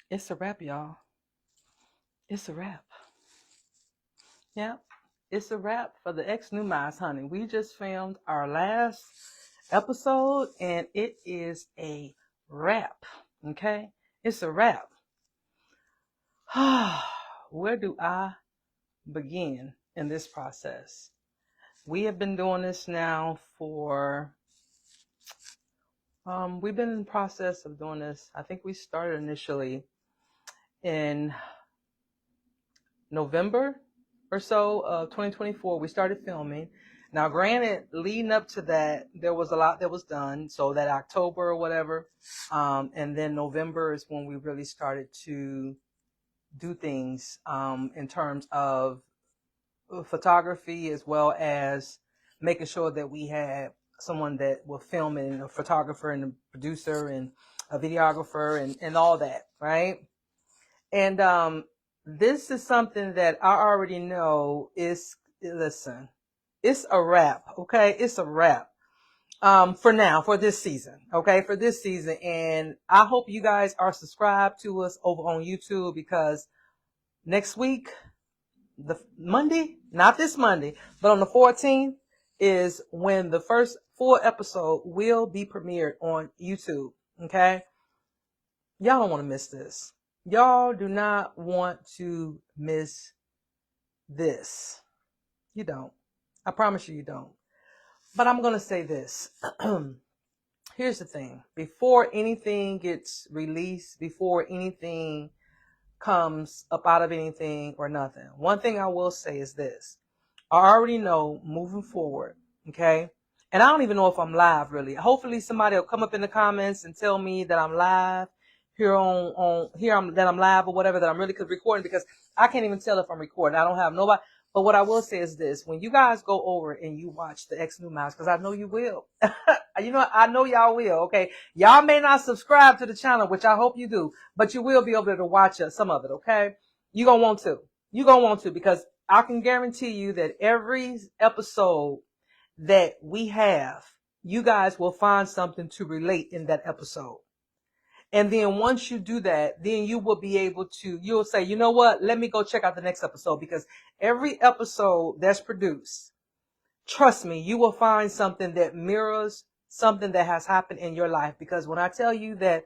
It's a wrap, y'all. It's a wrap. Yeah, it's a wrap for the Ex-Newmys, honey. We just filmed our last episode, and it is a wrap. Okay, it's a wrap. Where do I begin in this process? We have been doing this now for we've been in the process of doing this. I think we started initially in November or so of 2024. We started filming. Now, granted, leading up to that, there was a lot that was done. So that October or whatever, and then November is when we really started to do things in terms of photography, as well as making sure that we had someone that will film it, and a photographer and a producer and a videographer and all that, right? And this is something that I already know is, listen, it's a wrap, okay? It's a wrap for now, for this season, okay? For this season. And I hope you guys are subscribed to us over on YouTube, because next week, the Monday, not this Monday, but on the 14th is when the first full episode will be premiered on YouTube, okay? Y'all don't want to miss this. Y'all do not want to miss this. You don't. I promise you don't. But I'm going to say this. Here's the thing. Before anything gets released, before anything comes up out of anything or nothing, one thing I will say is this. I already know moving forward, okay? And I don't even know if I'm live, really. Hopefully somebody will come up in the comments and tell me that I'm live here that I'm live or whatever, that I'm really recording, because I can't even tell if I'm recording. I don't have nobody. But what I will say is this: when you guys go over and you watch the Ex-Newmys, because I know you will, I know y'all will. Okay, y'all may not subscribe to the channel, which I hope you do, but you will be able to watch some of it. Okay, you gonna want to. You gonna want to, because I can guarantee you that every episode that we have, you guys will find something to relate in that episode. And then once you do that, then you will be able to, you'll say, you know what, let me go check out the next episode, because every episode that's produced, trust me, you will find something that mirrors something that has happened in your life. Because when I tell you that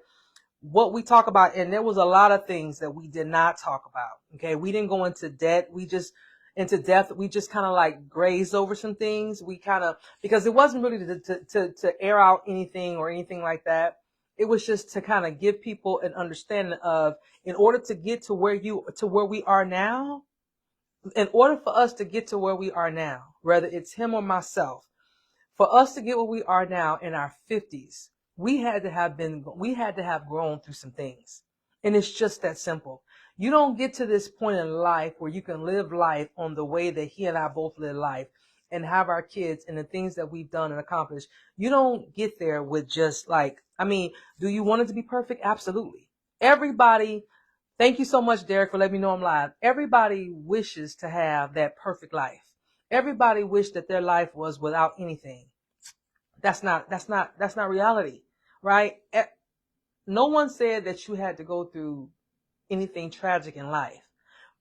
what we talk about, and there was a lot of things that we did not talk about, okay, we didn't go into depth, we just kind of like grazed over some things. We kind of, because it wasn't really to air out anything or anything like that. It was just to kind of give people an understanding of, in order to get to where we are now, in order for us to get to where we are now, whether it's him or myself, for us to get where we are now in our 50s, we had to have grown through some things. And it's just that simple. You don't get to this point in life where you can live life on the way that he and I both live life, and have our kids and the things that we've done and accomplished. You don't get there with just like, do you want it to be perfect? Absolutely. Everybody, thank you so much, Derek, for letting me know I'm live. Everybody wishes to have that perfect life. Everybody wished that their life was without anything. That's not reality, right? No one said that you had to go through anything tragic in life.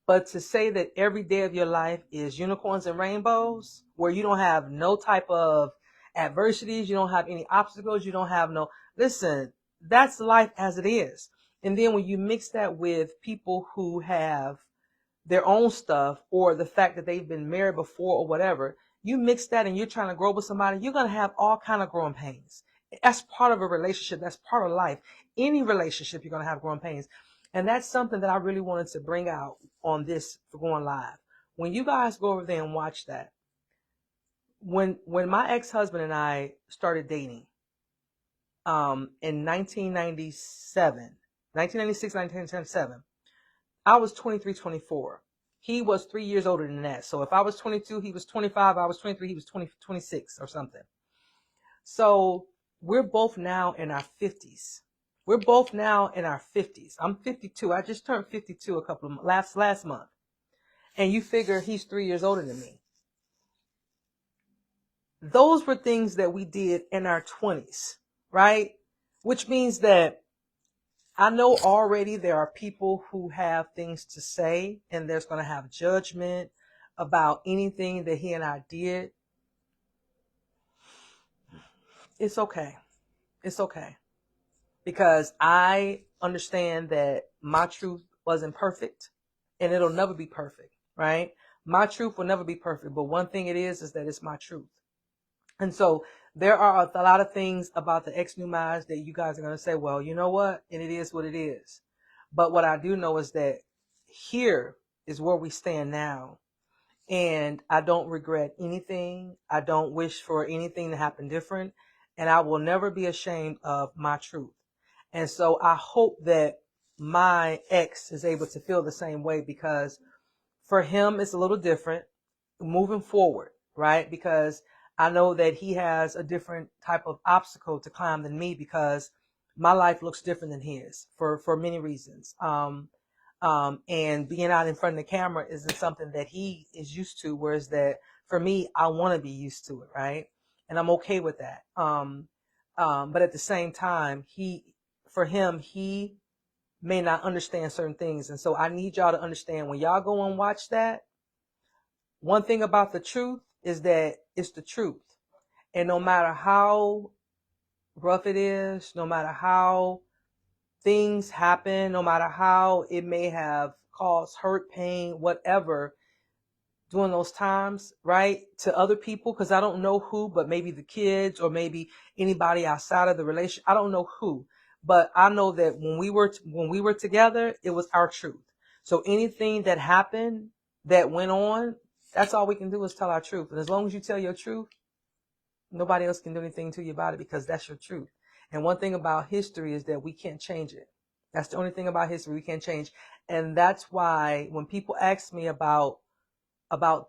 But to say that every day of your life is unicorns and rainbows, where you don't have no type of adversities, you don't have any obstacles, you don't have listen, that's life as it is. And then when you mix that with people who have their own stuff, or the fact that they've been married before or whatever, you mix that and you're trying to grow with somebody, you're going to have all kind of growing pains. That's part of a relationship. That's part of life. Any relationship, you're going to have growing pains. And that's something that I really wanted to bring out on this for going live. When you guys go over there and watch that, when my ex-husband and I started dating, in 1996, 1997, I was 23, 24. He was 3 years older than that. So if I was 22, he was 25. I was 23, he was 26 or something. So we're both now in our 50s. We're both now in our 50s. I'm 52. I just turned 52 a couple of last month. And you figure he's 3 years older than me. Those were things that we did in our 20s, right? Which means that I know already there are people who have things to say, and there's going to have judgment about anything that he and I did. It's okay. It's okay. Because I understand that my truth wasn't perfect, and it'll never be perfect, right? My truth will never be perfect, but one thing it is that it's my truth. And so there are a lot of things about the Ex-Newmys that you guys are going to say, well, you know what? And it is what it is. But what I do know is that here is where we stand now. And I don't regret anything. I don't wish for anything to happen different. And I will never be ashamed of my truth. And so I hope that my ex is able to feel the same way, because for him, it's a little different moving forward, right? Because I know that he has a different type of obstacle to climb than me, because my life looks different than his for many reasons. And being out in front of the camera isn't something that he is used to, whereas that for me, I want to be used to it, right? And I'm okay with that. But at the same time, for him, he may not understand certain things. And so I need y'all to understand, when y'all go and watch that, one thing about the truth is that it's the truth. And no matter how rough it is, no matter how things happen, no matter how it may have caused hurt, pain, whatever, during those times, right, to other people, because I don't know who, but maybe the kids or maybe anybody outside of the relation. I don't know who, but I know that when we were together, it was our truth. So anything that happened, that went on, that's all we can do is tell our truth. And as long as you tell your truth, nobody else can do anything to you about it, because that's your truth. And one thing about history is that we can't change it. That's the only thing about history we can't change. And that's why when people ask me about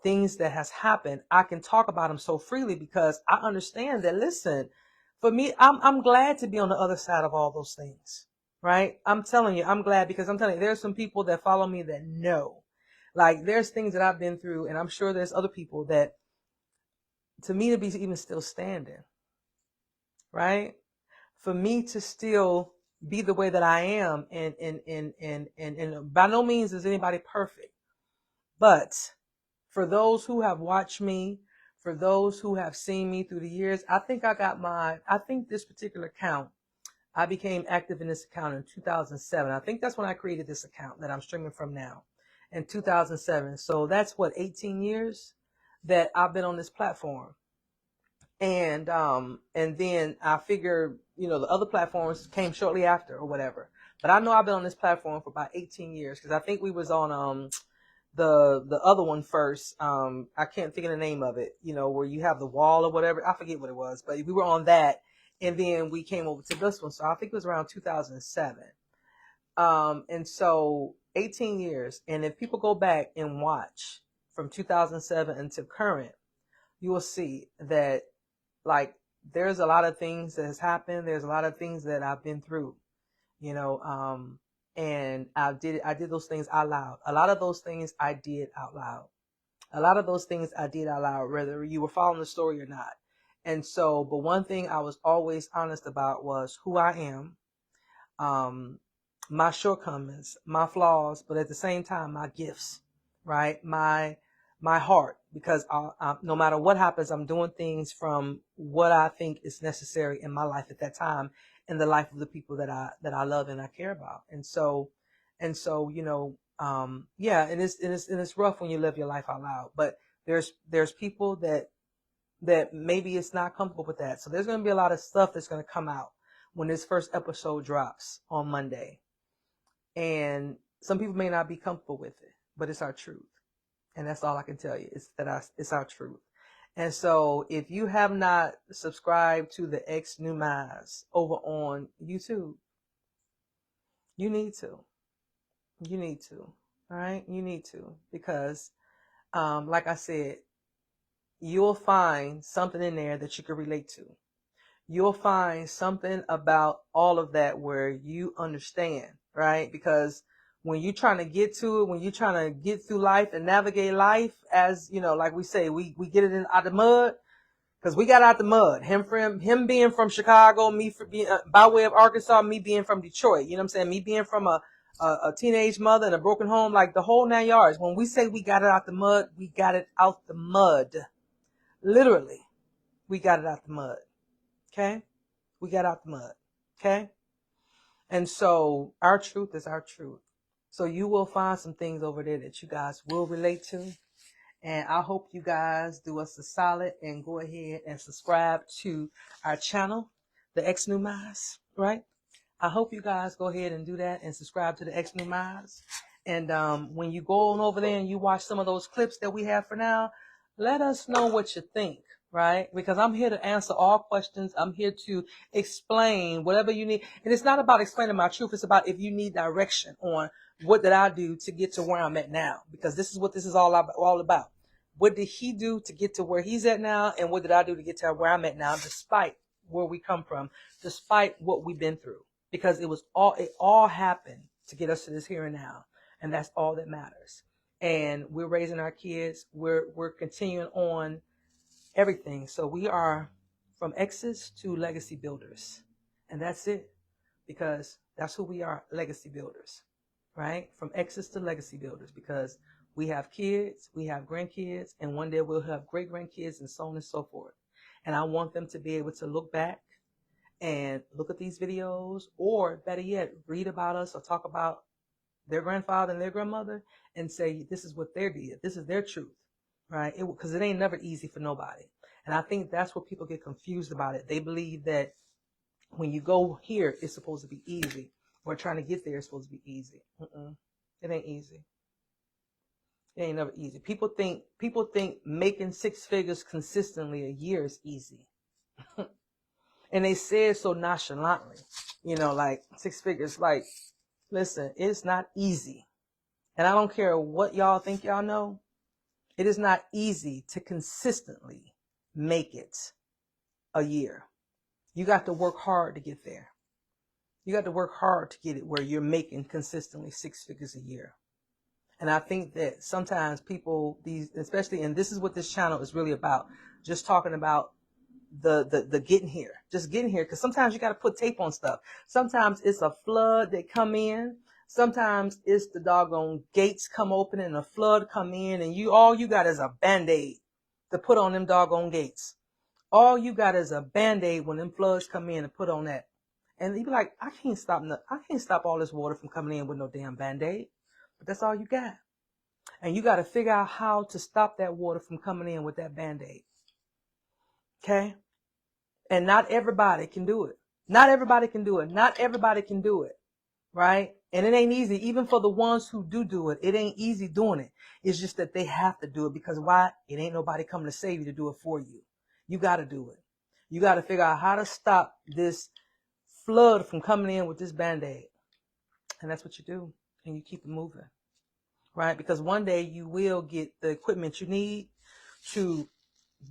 things that has happened, I can talk about them so freely, because I understand that, listen, for me, I'm glad to be on the other side of all those things, right? I'm telling you, I'm glad, because I'm telling you, there's some people that follow me that know, like, there's things that I've been through, and I'm sure there's other people that, to me, to be even still standing, right? For me to still be the way that I am, and by no means is anybody perfect, but for those who have watched me, for those who have seen me through the years, I think this particular account, I became active in this account in 2007. I think that's when I created this account that I'm streaming from now, in 2007. So that's what, 18 years that I've been on this platform. And then I figured, the other platforms came shortly after or whatever. But I know I've been on this platform for about 18 years, because I think we was on the other one first. I can't think of the name of it, where you have the wall or whatever. I forget what it was, but we were on that, and then we came over to this one. So I think it was around 2007. And so 18 years. And if people go back and watch from 2007 until current, you will see that, like, there's a lot of things that has happened. There's a lot of things that I've been through, and I did those things out loud. A lot of those things I did out loud. A lot of those things I did out loud, whether you were following the story or not. And so, but one thing I was always honest about was who I am, my shortcomings, my flaws, but at the same time, my gifts, right? My heart, because no matter what happens, I'm doing things from what I think is necessary in my life at that time, in the life of the people that I love and I care about. And so, yeah, and it's rough when you live your life out loud, but there's people that maybe it's not comfortable with that. So there's going to be a lot of stuff that's going to come out when this first episode drops on Monday. And some people may not be comfortable with it, but it's our truth. And that's all I can tell you, is that it's our truth. And so if you have not subscribed to the Ex-Newmys over on YouTube, you need to. You need to. All right? You need to. Because, like I said, you'll find something in there that you can relate to. You'll find something about all of that where you understand, right? Because when you're trying to get to it, when you're trying to get through life and navigate life, as, like we say, we get it out of the mud, Because we got out the mud. Him being from Chicago, me for being by way of Arkansas, me being from Detroit. You know what I'm saying? Me being from a teenage mother and a broken home, like the whole 9 yards. When we say we got it out the mud, we got it out the mud. Literally, we got it out the mud. Okay? We got out the mud. Okay? And so our truth is our truth. So you will find some things over there that you guys will relate to. And I hope you guys do us a solid and go ahead and subscribe to our channel, the Ex-Newmys, right? I hope you guys go ahead and do that and subscribe to the Ex-Newmys. And when you go on over there and you watch some of those clips that we have for now, let us know what you think, right? Because I'm here to answer all questions. I'm here to explain whatever you need. And it's not about explaining my truth. It's about if you need direction on what did I do to get to where I'm at now? Because this is what this is all about. What did he do to get to where he's at now? And what did I do to get to where I'm at now, despite where we come from, despite what we've been through? Because it all happened to get us to this here and now. And that's all that matters. And we're raising our kids. We're continuing on everything. So we are from exes to legacy builders. And that's it. Because that's who we are, legacy builders. Right? From exes to legacy builders. Because we have kids, we have grandkids, and one day we'll have great-grandkids and so on and so forth. And I want them to be able to look back and look at these videos, or better yet, read about us or talk about their grandfather and their grandmother and say, this is what they did. This is their truth, right? Because it ain't never easy for nobody. And I think that's what people get confused about it. They believe that when you go here, it's supposed to be easy, or trying to get there is supposed to be easy. It ain't easy. It ain't never easy. People think making 6 figures consistently a year is easy. And they say it so nonchalantly, you know, like 6 figures. Like, listen, it's not easy. And I don't care what y'all think y'all know. It is not easy to consistently make it a year. You got to work hard to get there. You got to work hard to get it where you're making consistently 6 figures a year. And I think that sometimes people, especially, and this is what this channel is really about, just talking about the getting here, just getting here. Because sometimes you got to put tape on stuff. Sometimes it's a flood that come in. Sometimes it's the doggone gates come open and a flood come in, and all you got is a Band-Aid to put on them doggone gates. All you got is a Band-Aid when them floods come in and put on that. And you be like, I can't stop all this water from coming in with no damn Band-Aid. But that's all you got. And you got to figure out how to stop that water from coming in with that Band-Aid. Okay? And not everybody can do it. Not everybody can do it. Not everybody can do it. Right? And it ain't easy. Even for the ones who do it, it ain't easy doing it. It's just that they have to do it. Because why? It ain't nobody coming to save you to do it for you. You got to do it. You got to figure out how to stop this flood from coming in with this Band-Aid. And that's what you do. And you keep it moving. Right? Because one day you will get the equipment you need to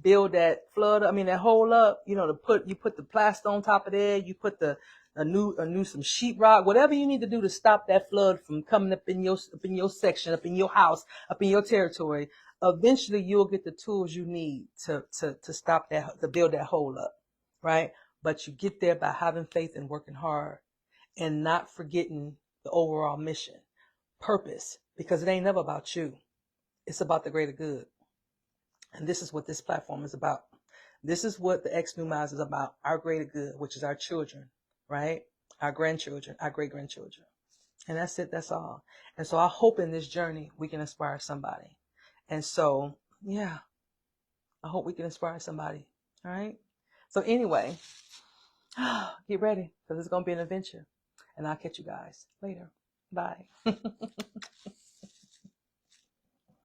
build that that hole up, you know, you put the plaster on top of there, you put a new some sheetrock, whatever you need to do to stop that flood from coming up in your section, up in your house, up in your territory. Eventually you'll get the tools you need to stop that, to build that hole up. Right? But you get there by having faith and working hard and not forgetting the overall mission. Purpose, because it ain't never about you. It's about the greater good. And this is what this platform is about. This is what the Ex-Newmys is about, our greater good, which is our children, right? Our grandchildren, our great-grandchildren. And that's it, that's all. And so I hope in this journey we can inspire somebody. And so, yeah, I hope we can inspire somebody, all right? So anyway, get ready, because it's going to be an adventure. And I'll catch you guys later. Bye.